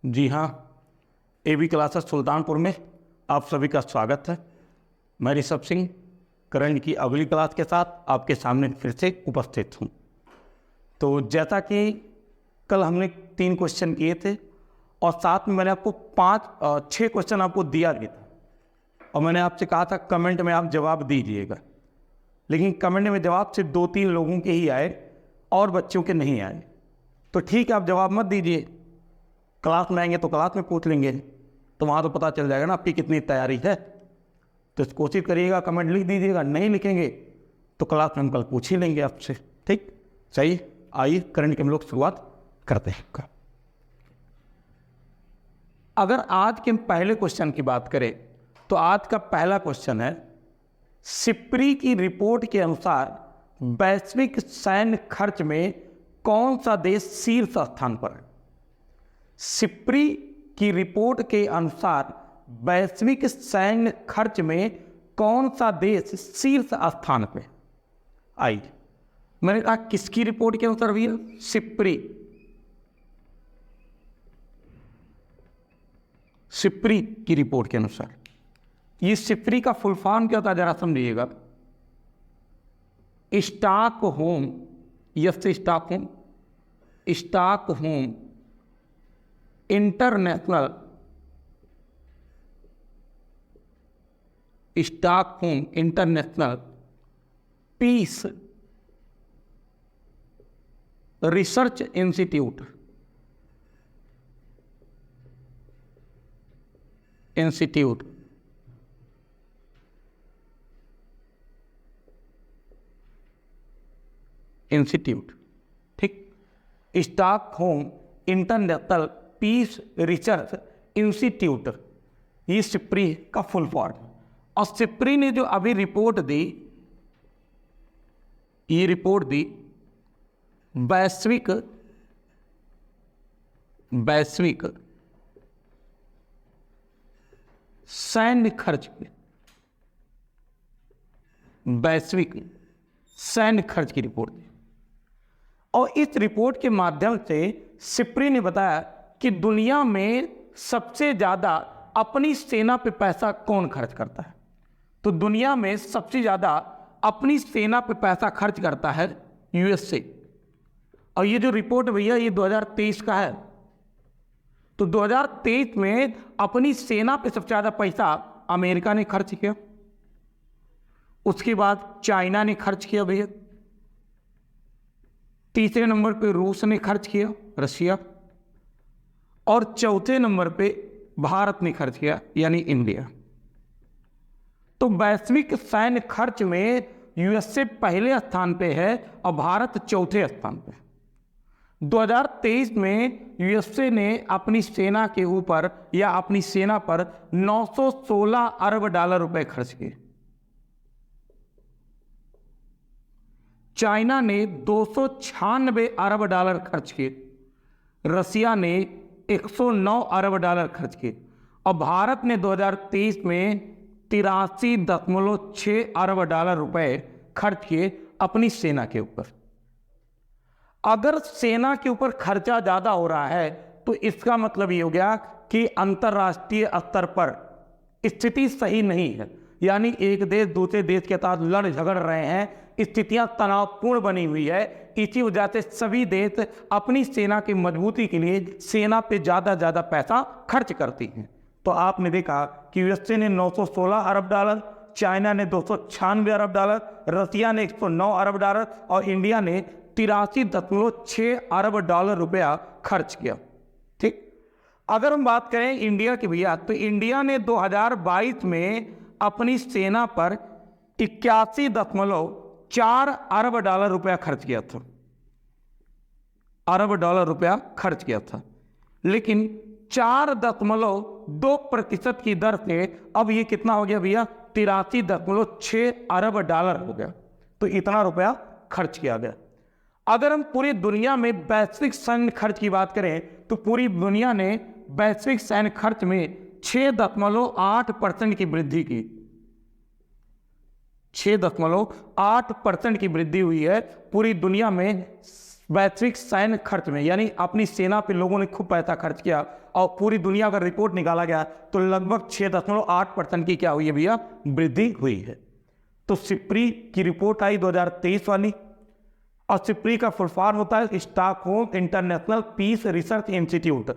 जी हाँ, AB classes Sultanpur में आप सभी का स्वागत है। मैं ऋषभ सिंह करंट की अगली क्लास के साथ आपके सामने फिर से उपस्थित हूँ। तो जैसा कि कल हमने 3 क्वेश्चन किए थे और साथ में मैंने आपको 6 क्वेश्चन आपको दिया भी था और मैंने आपसे कहा था कमेंट में आप जवाब दीजिएगा, लेकिन कमेंट में जवाब सिर्फ 2-3 लोगों के ही आए और बच्चों के नहीं आए। तो ठीक है, आप जवाब मत दीजिए, क्लास में आएंगे तो क्लास में पूछ लेंगे, तो वहाँ तो पता चल जाएगा ना आपकी कितनी तैयारी है। तो कोशिश करिएगा, कमेंट लिख दीजिएगा, नहीं लिखेंगे तो क्लास में हम कल पूछ ही लेंगे आपसे। ठीक, सही। आइए करंट की हम लोग शुरुआत करते हैं। अगर आज के पहले क्वेश्चन की बात करें तो आज का पहला क्वेश्चन है, सिप्री की रिपोर्ट के अनुसार वैश्विक सैन्य खर्च में कौन सा देश शीर्ष स्थान पर है। सिप्री की रिपोर्ट के अनुसार वैश्विक सैन्य खर्च में कौन सा देश शीर्ष स्थान पे। आइए, मैंने कहा किसकी रिपोर्ट के अनुसार भी है? सिप्री की रिपोर्ट के अनुसार। ये सिप्री का फुल फॉर्म क्या होता है जरा समझिएगा। Stockholm, yes Stockholm, Stockholm international, Stockholm international Peace Research institute, ठीक। Stockholm international Peace Research institute, ये सिप्री का फुल फॉर्म। और सिप्री ने जो अभी रिपोर्ट दी, ये रिपोर्ट दी वैश्विक सैन्य खर्च की, वैश्विक सैन्य खर्च की रिपोर्ट दी। और इस रिपोर्ट के माध्यम से सिप्री ने बताया कि दुनिया में सबसे ज्यादा अपनी सेना पे पैसा कौन खर्च करता है। तो दुनिया में सबसे ज्यादा अपनी सेना पे पैसा खर्च करता है यूएसए। और ये जो रिपोर्ट भैया ये 2023 का है। तो 2023 में अपनी सेना पे सबसे ज्यादा पैसा अमेरिका ने खर्च किया, उसके बाद चाइना ने खर्च किया भैया, तीसरे नंबर पे रूस ने खर्च किया, रशिया, और चौथे नंबर पे भारत ने खर्च किया यानी इंडिया। तो वैश्विक सैन्य खर्च में यूएसए पहले स्थान पे है और भारत चौथे स्थान पे। 2023 में यूएसए ने अपनी सेना के ऊपर या अपनी सेना पर 916 अरब डॉलर रुपए खर्च किए। चाइना ने 296 अरब डॉलर खर्च किए, रसिया ने 109 अरब डॉलर खर्च किए और भारत ने 2023 में 83.6 अरब डॉलर रुपए खर्च किए अपनी सेना के ऊपर। अगर सेना के ऊपर खर्चा ज्यादा हो रहा है तो इसका मतलब ये हो गया कि अंतरराष्ट्रीय स्तर पर स्थिति सही नहीं है, यानी एक देश दूसरे देश के साथ लड़ झगड़ रहे हैं, स्थितियां तनावपूर्ण बनी हुई है। इसी वजह से सभी देश अपनी सेना की मजबूती के लिए सेना पे ज्यादा पैसा खर्च करती हैं। तो आपने देखा कि यूएसए ने 916 अरब डॉलर, चाइना ने 296 अरब डॉलर, रसिया ने 109 अरब डॉलर और इंडिया ने 83.6 अरब डॉलर रुपया खर्च किया। ठीक, अगर हम बात करें इंडिया की भैया, तो इंडिया ने 2022 में अपनी सेना पर 81.4 अरब डॉलर रुपया खर्च किया था, अरब डॉलर रुपया खर्च किया था, लेकिन 4.2% की दर से अब ये कितना हो गया भैया? 83.6 अरब डॉलर हो गया। तो इतना रुपया खर्च किया गया। अगर हम पूरी दुनिया में वैश्विक सैन्य खर्च की बात करें तो पूरी दुनिया ने वैश्विक सैन्य खर्च में 6.8% की वृद्धि की, 6.8% की वृद्धि हुई है पूरी दुनिया में वैश्विक सैन्य खर्च में, यानी अपनी सेना पे लोगों ने खूब पैसा खर्च किया और पूरी दुनिया का रिपोर्ट निकाला गया तो लगभग 6.8% की क्या हुई है भैया, वृद्धि हुई है। तो सिप्री की रिपोर्ट आई 2023 वाली, और सिप्री का फुल फॉर्म होता है Stockholm international Peace Research Institute.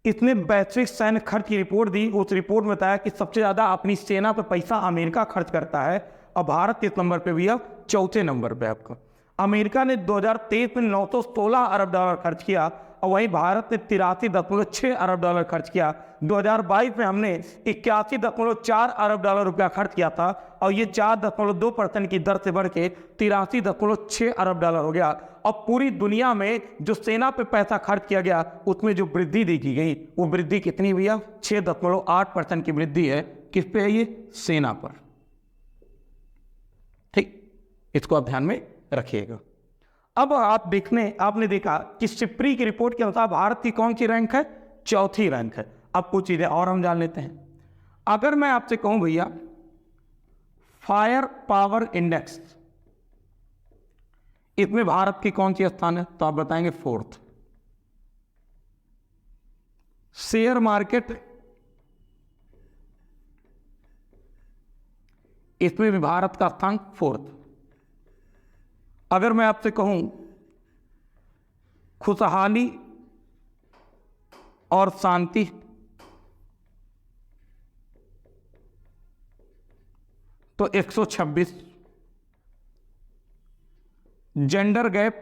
इसने वैश्विक सैन्य खर्च की रिपोर्ट दी। उस रिपोर्ट में बताया कि सबसे ज्यादा अपनी सेना पर पैसा अमेरिका खर्च करता है और भारत किस नंबर पे भैया, चौथे नंबर पे आपका। अमेरिका ने 2023 में 916 अरब डॉलर खर्च किया और वहीं भारत ने 83.6 अरब डॉलर खर्च किया। 2022 में हमने 81.4 अरब डॉलर रुपया खर्च किया था और ये 4.2% की दर से बढ़ के 83.6 अरब डॉलर हो गया। और पूरी दुनिया में जो सेना पे पैसा खर्च किया गया उसमें जो वृद्धि देखी गई वो वृद्धि कितनी भैया, 6.8% की वृद्धि है। किस पे है ये, सेना पर। ठीक, इसको आप ध्यान में रखिएगा। अब आपने देखा कि सिप्री की रिपोर्ट के अनुसार भारत की कौन सी रैंक है, चौथी रैंक है। अब कुछ चीजें और हम जान लेते हैं। अगर मैं आपसे कहूं भैया फायर पावर इंडेक्स, इसमें भारत की कौन सी स्थान है, तो आप बताएंगे 4th। शेयर मार्केट, इसमें भी भारत का स्थान 4th। अगर मैं आपसे कहूं खुशहाली और शांति, तो 126। जेंडर गैप,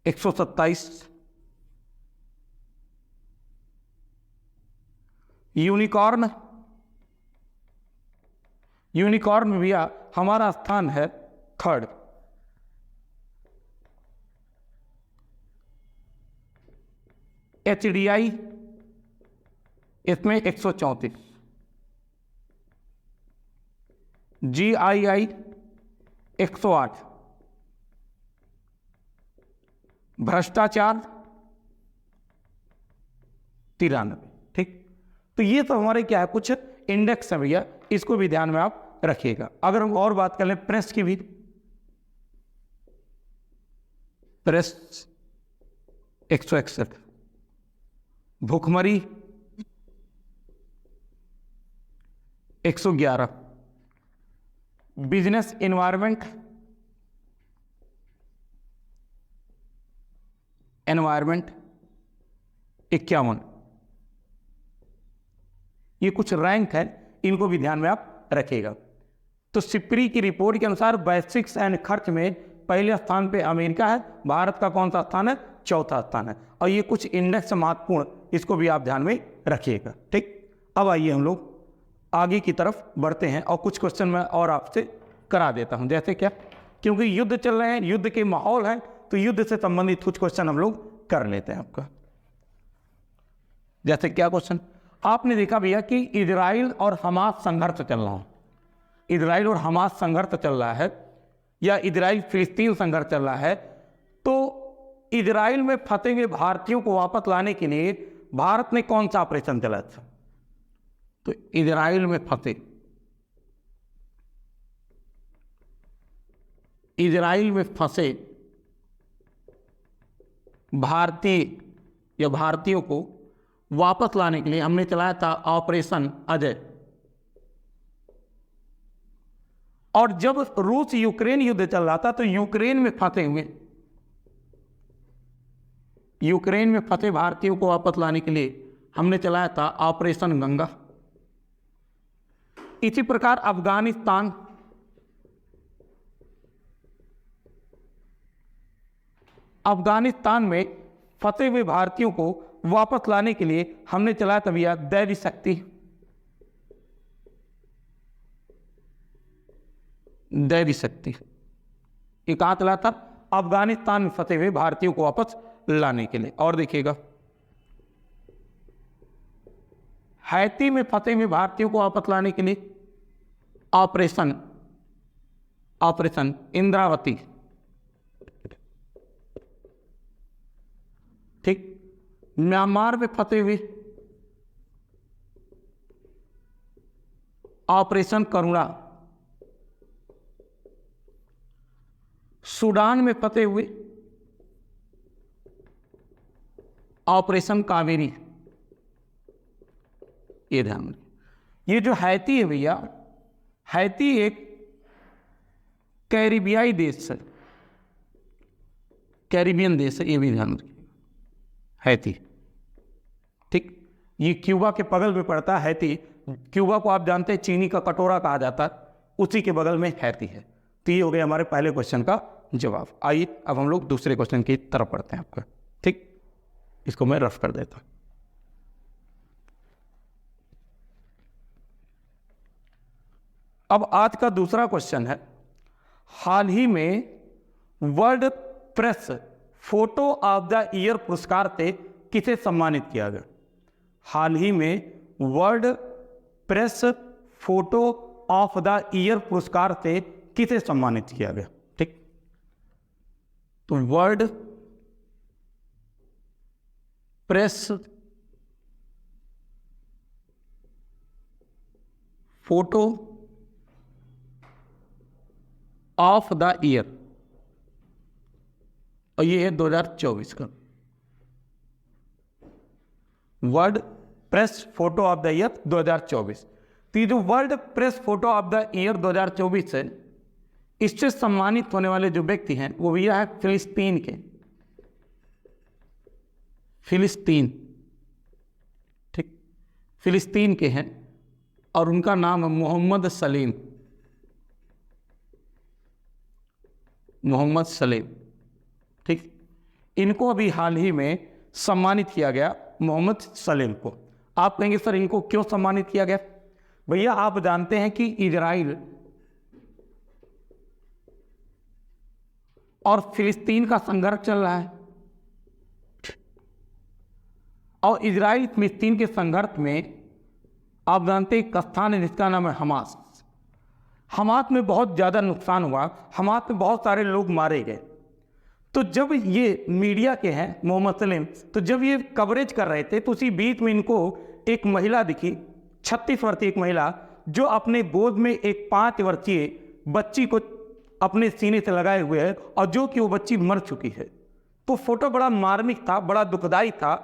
एक 127। यूनिकॉर्न, यूनिकॉर्न में भैया हमारा स्थान है 3rd। HDI, इसमें 134। GII 108। भ्रष्टाचार 93। ठीक, तो ये तो हमारे क्या है, कुछ इंडेक्स है भैया, इसको भी ध्यान में आप रखिएगा। अगर हम और बात कर लें प्रेस की भी, प्रेस 161। भुखमरी 111। Business environment 51। ये कुछ रैंक है, इनको भी ध्यान में आप रखिएगा। तो सिप्री की रिपोर्ट के अनुसार वैश्विक सैन्य खर्च में पहले स्थान पे अमेरिका है, भारत का कौन सा स्थान है, चौथा स्थान है। और ये कुछ इंडेक्स महत्वपूर्ण, इसको भी आप ध्यान में रखिएगा। ठीक, अब आइए हम लोग आगे की तरफ बढ़ते हैं और कुछ क्वेश्चन मैं और आपसे करा देता हूं। जैसे क्या, क्योंकि युद्ध चल रहे हैं, युद्ध के माहौल है, तो युद्ध से संबंधित कुछ क्वेश्चन हम लोग कर लेते हैं आपका। जैसे क्या क्वेश्चन, आपने देखा भैया कि इजराइल और हमास संघर्ष चल रहा है, इजराइल और हमास संघर्ष चल रहा है, या इजराइल फिलिस्तीन संघर्ष चल रहा है। तो इजराइल में फंसे हुए भारतीयों को वापस लाने के लिए भारत ने कौन सा ऑपरेशन चलाया था, तो इजराइल में फंसे, इजराइल में फंसे भारतीय या भारतीयों को वापस लाने के लिए हमने चलाया था ऑपरेशन अजय। और जब रूस यूक्रेन युद्ध चल रहा था तो यूक्रेन में फंसे भारतीयों को वापस लाने के लिए हमने चलाया था ऑपरेशन गंगा। इसी प्रकार अफगानिस्तान में फंसे हुए भारतीयों को वापस लाने के लिए हमने चलाया था भैया दैवी शक्ति। ये कहां चला था, अफगानिस्तान में फंसे हुए भारतीयों को वापस लाने के लिए। और देखिएगा हैती में फंसे हुए भारतीयों को वापस लाने के लिए ऑपरेशन इंद्रावती। ठीक, म्यांमार में फंसे हुए ऑपरेशन करुणा। सूडान में फंसे हुए, ऑपरेशन कावेरी, ये ध्यान में। ये जो हैती है भैया, हैती एक कैरिबियाई देश है, कैरिबियन देश है, ये भी ध्यान रखिएगा, हैती। ठीक, ये क्यूबा के बगल में पड़ता है हैती। क्यूबा को आप जानते हैं चीनी का कटोरा कहा जाता है, उसी के बगल में हैती है। तो ये हो गया हमारे पहले क्वेश्चन का जवाब। आइए अब हम लोग दूसरे क्वेश्चन की तरफ पढ़ते हैं आपका। ठीक, इसको मैं रफ कर देता हूं। अब आज का दूसरा क्वेश्चन है, हाल ही में world press photo of the year पुरस्कार से किसे सम्मानित किया गया? हाल ही में world press photo of the year पुरस्कार से किसे सम्मानित किया गया? ठीक, तो world press photo of the year, और ये है 2024 का world press photo of the year 2024। तो ये जो world press photo of the year 2024 है, इससे सम्मानित होने वाले जो व्यक्ति हैं वो भैया है फिलिस्तीन के, फिलिस्तीन, ठीक, फिलिस्तीन के हैं, और उनका नाम है मोहम्मद सलीम, मोहम्मद सलीम। ठीक, इनको अभी हाल ही में सम्मानित किया गया, मोहम्मद सलीम को। आप कहेंगे सर इनको क्यों सम्मानित किया गया? भैया आप जानते हैं कि इजराइल और फिलिस्तीन का संघर्ष चल रहा है, और इजराइल फिलिस्तीन के संघर्ष में आप जानते हैं एक स्थान है जिसका नाम है हमास। हमास में बहुत ज़्यादा नुकसान हुआ, हमास में बहुत सारे लोग मारे गए। तो जब ये मीडिया के हैं मोहम्मद सलीम, तो जब ये कवरेज कर रहे थे तो उसी बीच में इनको एक महिला दिखी, 36 वर्षीय एक महिला, जो अपने गोद में एक 5 वर्षीय बच्ची को अपने सीने से लगाए हुए है, और जो कि वो बच्ची मर चुकी है। तो फोटो बड़ा मार्मिक था, बड़ा दुखदाई था,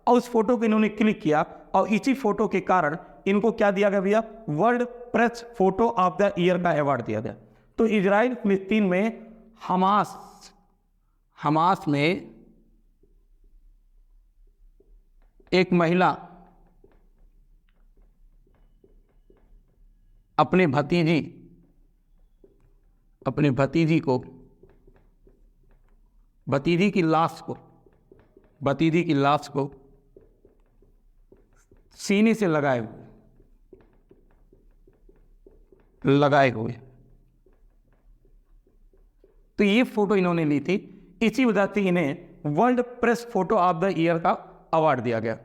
और उस फोटो को इन्होंने क्लिक किया, और इसी फोटो के कारण इनको क्या दिया गया भैया? World press photo of the year का अवार्ड दिया गया। तो इजराइल फिलिस्तीन में हमास में एक महिला अपने भतीजी की लाश को सीने से लगाए हुए, तो ये फोटो इन्होंने ली थी, इसी वजह से इन्हें world press photo of the year का अवार्ड दिया गया।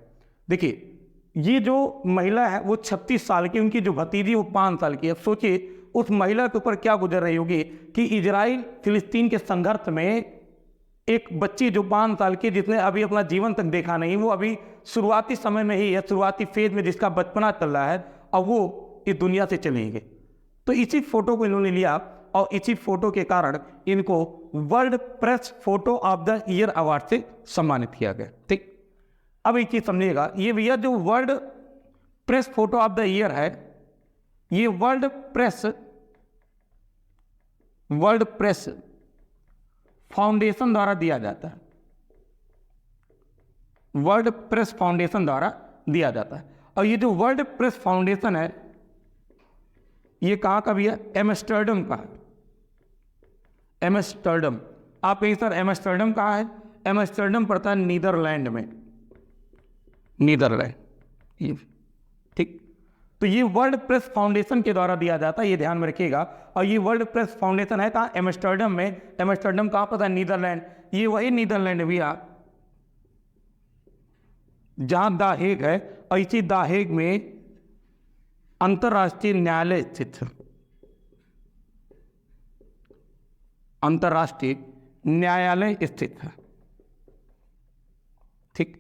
देखिए ये जो महिला है वो 36 साल की, उनकी जो भतीजी वो 5 साल की है। सोचिए उस महिला के ऊपर क्या गुजर रही होगी कि इजराइल फिलिस्तीन के संघर्ष में एक बच्ची जो 5 साल की, जिसने अभी अपना जीवन तक देखा नहीं, वो अभी शुरुआती समय में ही है, शुरुआती फेज में जिसका बचपना चल रहा है, और वो इस दुनिया से चले गए। तो इसी फोटो को इन्होंने लिया, और इसी फोटो के कारण इनको world press photo of the year award से सम्मानित किया गया। ठीक, अब एक चीज समझिएगा, ये भैया जो world press photo of the year है, ये वर्ल्ड प्रेस फाउंडेशन द्वारा दिया जाता है, वर्ल्ड प्रेस फाउंडेशन द्वारा दिया जाता है। और ये जो वर्ल्ड प्रेस फाउंडेशन है, ये कहाँ का भी है? एम्स्टर्डम का है, एम्स्टर्डम। आप कहिए सर एम्स्टर्डम कहाँ है? एम्स्टर्डम पड़ता है नीदरलैंड में, नीदरलैंड, ये ठीक। तो ये वर्ल्ड प्रेस फाउंडेशन के द्वारा दिया जाता है, ये ध्यान में रखिएगा। और ये वर्ल्ड प्रेस फाउंडेशन है कहाँ? एम्स्टर्डम में। एम्स्टर्डम कहाँ पता है? नीदरलैंड। ये वही नीदरलैंड भी है जहाँ द हेग है, और इसी द हेग में अंतर्राष्ट्रीय न्यायालय स्थित है, अंतर्राष्ट्रीय न्यायालय स्थित है। ठीक,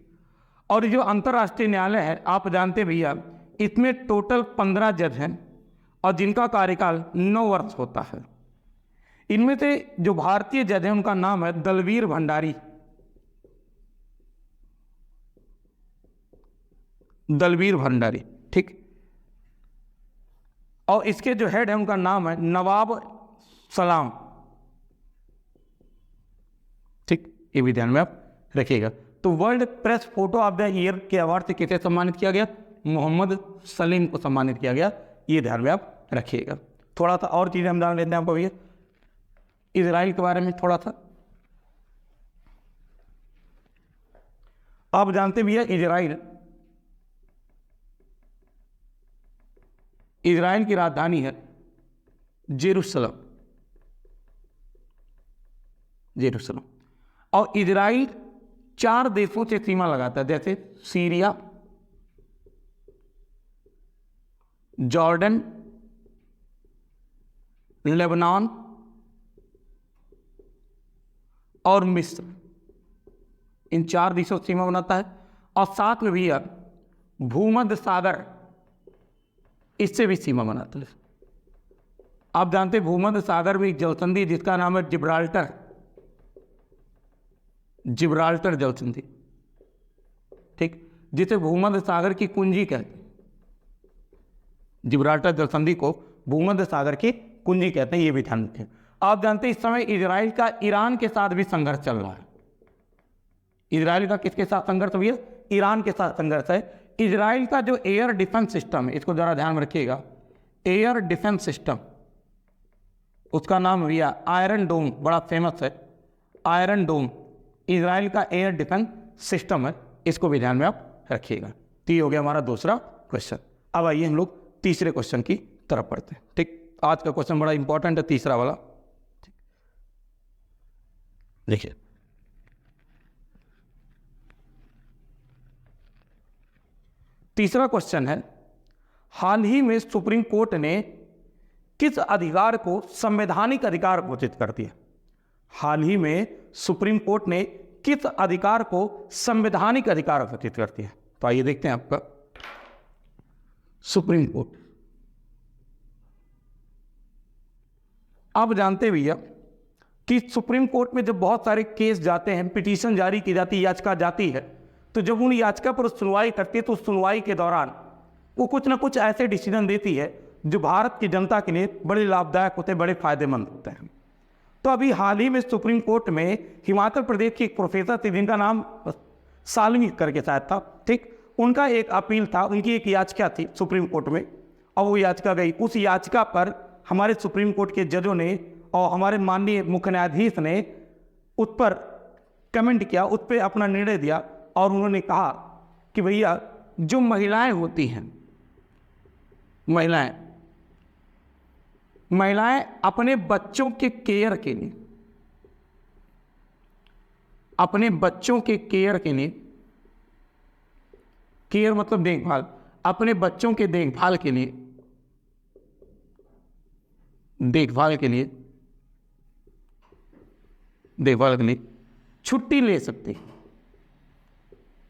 और जो अंतर्राष्ट्रीय न्यायालय है आप जानते भैया, इसमें टोटल 15 जज हैं, और जिनका कार्यकाल 9 वर्ष होता है। इनमें से जो भारतीय जज है उनका नाम है दलवीर भंडारी, दलवीर भंडारी, ठीक। और इसके जो हेड है उनका नाम है नवाब सलाम, ठीक। ये भी ध्यान में आप रखिएगा। तो world press photo of the year के अवार्ड से किसे सम्मानित किया गया? मोहम्मद सलीम को सम्मानित किया गया। ये ध्यान में आप रखिएगा। थोड़ा सा और चीज़ें हम जान लेते हैं आपको भैया इजराइल के बारे में थोड़ा सा। आप जानते भैया इजराइल की राजधानी है जेरूसलम, जेरूसलम। और इजराइल 4 देशों से सीमा लगाता है, जैसे सीरिया, जॉर्डन, लेबनान और मिस्र। इन 4 देशों से सीमा बनाता है। और साथ में भी भूमध्य सागर इससे भी सीमा बनाता है। आप जानते हैं भूमध्य सागर में एक जलसंधि जिसका नाम है जिब्राल्टर, जिब्राल्टर जलसंधि, ठीक, जिसे भूमध्य सागर की कुंजी कहते हैं। जिब्राल्टर जलसंधि को भूमध्य सागर की कुंजी कहते हैं, ये भी ध्यान रखें। आप जानते हैं इस समय इजराइल का ईरान के साथ भी संघर्ष चल रहा है। इजराइल का किसके साथ संघर्ष भैया? ईरान के साथ संघर्ष है। इजराइल का जो एयर डिफेंस सिस्टम है, इसको जरा ध्यान में रखिएगा, एयर डिफेंस सिस्टम, उसका नाम भैया आयरन डोम, बड़ा फेमस है आयरन डोम, इजराइल का एयर डिफेंस सिस्टम है। इसको भी ध्यान में आप रखिएगा। तो ये हो गया हमारा दूसरा क्वेश्चन। अब आइए हम लोग तीसरे क्वेश्चन की तरफ पढ़ते हैं, ठीक। आज का क्वेश्चन बड़ा इंपॉर्टेंट है, तीसरा वाला, ठीक। देखिए तीसरा क्वेश्चन है, हाल ही में सुप्रीम कोर्ट ने किस अधिकार को संवैधानिक अधिकार घोषित कर दिया? हाल ही में सुप्रीम कोर्ट ने किस अधिकार को संवैधानिक अधिकार घोषित कर दिया? तो आइए देखते हैं आपका सुप्रीम कोर्ट। आप जानते भैया कि सुप्रीम कोर्ट में जब बहुत सारे केस जाते हैं, पिटीशन जारी की जाती है, याचिका जाती है, तो जब उन याचिका पर सुनवाई करती है तो सुनवाई के दौरान वो कुछ ना कुछ ऐसे डिसीजन देती है जो भारत की जनता के लिए बड़े लाभदायक होते हैं, बड़े फायदेमंद होते हैं। तो अभी हाल ही में सुप्रीम कोर्ट में हिमाचल प्रदेश के एक प्रोफेसर थे जिनका नाम सालवी करके शायद था, ठीक। उनका एक अपील था, उनकी एक याचिका थी सुप्रीम कोर्ट में, और वो याचिका गई। उस याचिका पर हमारे सुप्रीम कोर्ट के जजों ने और हमारे माननीय मुख्य न्यायाधीश ने उस पर कमेंट किया, उस पर अपना निर्णय दिया, और उन्होंने कहा कि भैया जो महिलाएं होती हैं, महिलाएं अपने बच्चों के केयर के लिए, अपने बच्चों के केयर के लिए, केयर मतलब देखभाल, अपने बच्चों के देखभाल के लिए, देखभाल के लिए छुट्टी ले सकती है,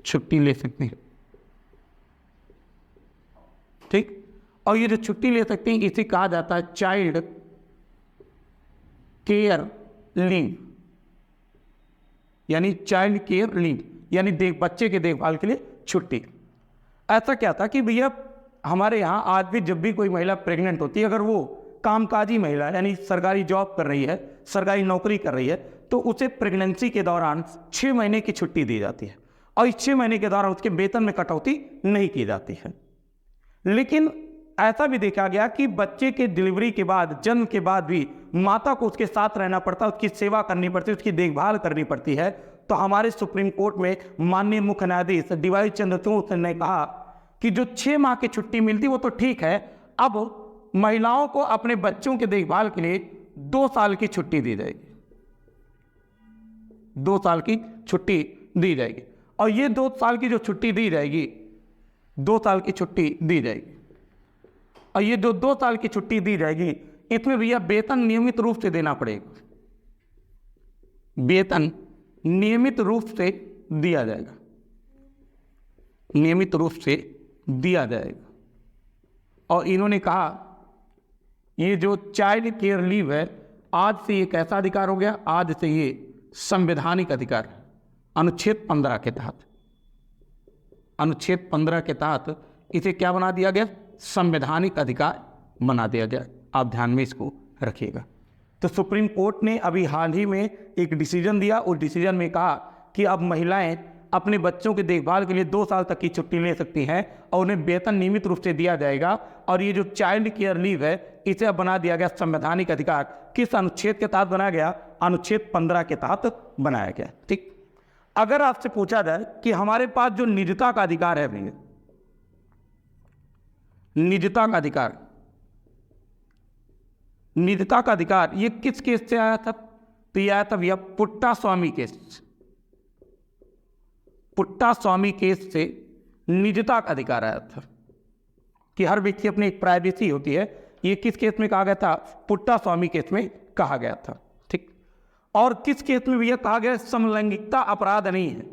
छुट्टी ले सकती है, ठीक। और ये जो छुट्टी ले सकते हैं इसे कहा जाता है चाइल्ड केयर लीव, यानी चाइल्ड केयर लीव, यानी बच्चे के देखभाल के लिए छुट्टी। ऐसा क्या था कि भैया हमारे यहाँ आज भी जब भी कोई महिला प्रेग्नेंट होती है, अगर वो कामकाजी महिला यानी सरकारी जॉब कर रही है, सरकारी नौकरी कर रही है, तो उसे प्रेगनेंसी के दौरान 6 महीने की छुट्टी दी जाती है, और इस 6 महीने के दौरान उसके वेतन में कटौती नहीं की जाती है। लेकिन ऐसा भी देखा गया कि बच्चे के डिलीवरी के बाद, जन्म के बाद भी माता को उसके साथ रहना पड़ता है, उसकी सेवा करनी पड़ती है, उसकी देखभाल करनी पड़ती है। तो हमारे सुप्रीम कोर्ट में माननीय मुख्य न्यायाधीश डीवाई चंद्रचूड़ ने कहा कि जो 6 माह की छुट्टी मिलती वो तो ठीक है, अब महिलाओं को अपने बच्चों के देखभाल के लिए 2 साल की छुट्टी दी जाएगी, 2 साल की छुट्टी दी जाएगी। और ये 2 साल की जो छुट्टी दी जाएगी, 2 साल की छुट्टी दी जाएगी, और ये जो 2 साल की छुट्टी दी जाएगी इसमें भैया वेतन नियमित रूप से देना पड़ेगा, वेतन नियमित रूप से दिया जाएगा, नियमित रूप से दिया जाएगा। और इन्होंने कहा ये जो चाइल्ड केयर लीव है आज से ये कैसा अधिकार हो गया? आज से ये संवैधानिक अधिकार, अनुच्छेद 15 के तहत, अनुच्छेद 15 के तहत इसे क्या बना दिया गया? संवैधानिक अधिकार बना दिया गया। आप ध्यान में इसको रखिएगा। तो सुप्रीम कोर्ट ने अभी हाल ही में एक डिसीजन दिया। उस डिसीजन में कहा कि अब महिलाएं अपने बच्चों की देखभाल के लिए 2 साल तक की छुट्टी ले सकती हैं और उन्हें वेतन नियमित रूप से दिया जाएगा। और ये जो चाइल्ड केयर लीव है, इसे अब बना दिया गया संवैधानिक अधिकार। किस अनुच्छेद के तहत बनाया गया? अनुच्छेद 15 के तहत बनाया गया। ठीक, अगर आपसे पूछा जाए कि हमारे पास जो निजता का अधिकार है भैया, निजता का अधिकार, निजता का अधिकार ये किस केस से आया था? तो ये आया था भैया पुट्टास्वामी केस। पुट्टास्वामी केस से निजता का अधिकार आया था कि हर व्यक्ति अपनी एक प्राइवेसी होती है। ये किस केस में कहा गया था? पुट्टास्वामी केस में कहा गया था। ठीक, और किस केस में भैया कहा गया? समलैंगिकता अपराध नहीं है,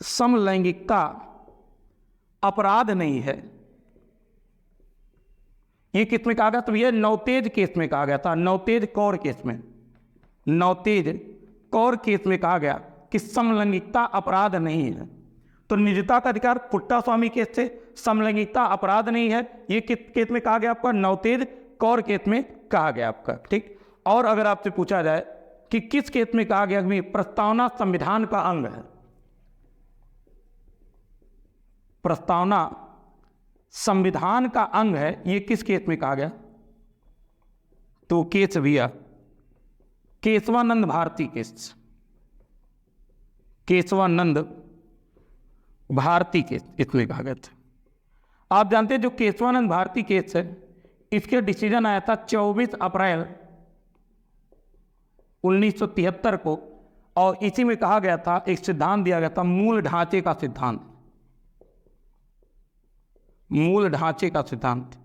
समलैंगिकता अपराध नहीं है। ये किस में कहा गया? तो भैया नवतेज केस में कहा गया था, नवतेज कौर केस में, नवतेज कौर केस में कहा गया कि समलैंगिकता अपराध नहीं है। तो निजता का अधिकार पुट्टास्वामी केस से, समलैंगिकता अपराध नहीं है, ये किस केस में कहा गया आपका? नवतेज कौर केस में कहा गया आपका। ठीक, और अगर आपसे पूछा जाए कि किस केस में कहा गया कि प्रस्तावना संविधान का अंग है, प्रस्तावना संविधान का अंग है, ये किस केस में कहा गया? तो केस भैया केशवानंद भारती केस, केशवानंद भारती केस इसमें कहा गया था। आप जानते हैं जो केशवानंद भारती केस है, इसके डिसीजन आया था 24 अप्रैल 1973 को, और इसी में कहा गया था, एक सिद्धांत दिया गया था, मूल ढांचे का सिद्धांत, मूल ढांचे का सिद्धांत,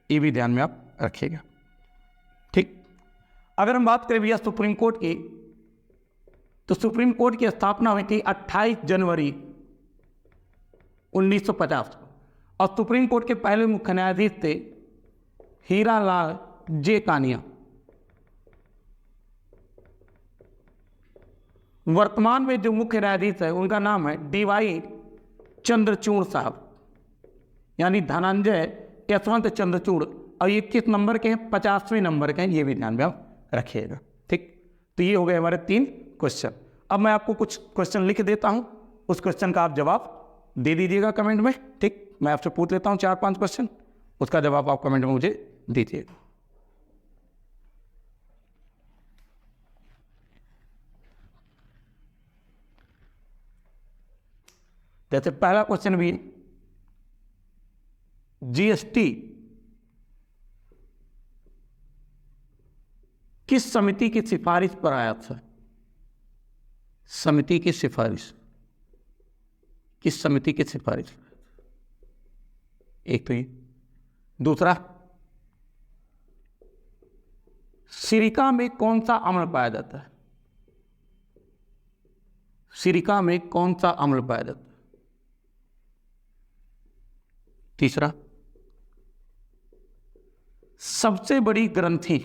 ये भी ध्यान में आप रखिएगा। ठीक, अगर हम बात करें भैया सुप्रीम कोर्ट की, तो सुप्रीम कोर्ट की स्थापना हुई थी 28 जनवरी 1950 को, और सुप्रीम कोर्ट के पहले मुख्य न्यायाधीश थे हीरालाल जे कानिया। वर्तमान में जो मुख्य न्यायाधीश है उनका नाम है DY चंद्रचूड़ साहब, यानी धनंजय यशवंत चंद्रचूड़, और ये किस नंबर के हैं? 50वें नंबर के हैं, ये भी ध्यान में आप रखिएगा। ठीक, तो ये हो गए हमारे 3 क्वेश्चन। अब मैं आपको कुछ क्वेश्चन लिख देता हूं, उस क्वेश्चन का आप जवाब दे दीजिएगा कमेंट में। ठीक, मैं आपसे पूछ लेता हूं 4-5 क्वेश्चन, उसका जवाब आप कमेंट में मुझे दीजिएगा। जैसे पहला क्वेश्चन भी, GST किस समिति की सिफारिश पर आया था? समिति की सिफारिश, किस समिति की सिफारिश? एक तो ये। दूसरा, सिरिका में कौन सा अम्ल पाया जाता है? सिरिका में कौन सा अम्ल पाया जाता है? तीसरा, सबसे बड़ी ग्रंथि,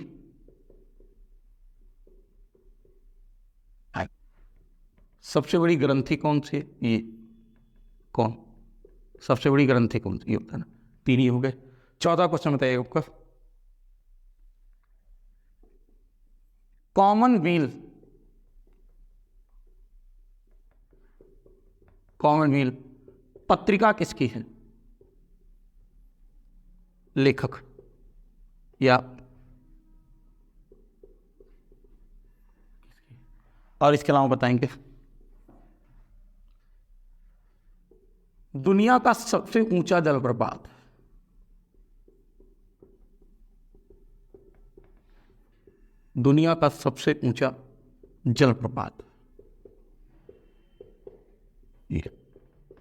सबसे बड़ी ग्रंथि कौन सी? ये कौन सबसे बड़ी ग्रंथि कौन सी? ये होता है ना, 3 ही हो गए। चौथा क्वेश्चन बताइएगा आपका, कॉमनवेल्थ, कॉमनवेल्थ पत्रिका किसकी है? लेखक या, और इसके अलावा बताएंगे दुनिया का सबसे ऊंचा जलप्रपात, दुनिया का सबसे ऊंचा जलप्रपात।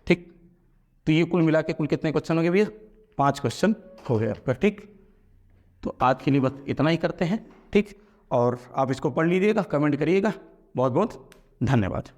ठीक, तो ये कुल मिला के कुल कितने क्वेश्चन हो गए भैया? 5 क्वेश्चन हो गए आपका। ठीक, तो आज के लिए बस इतना ही करते हैं। ठीक, और आप इसको पढ़ लीजिएगा, कमेंट करिएगा। बहुत बहुत धन्यवाद।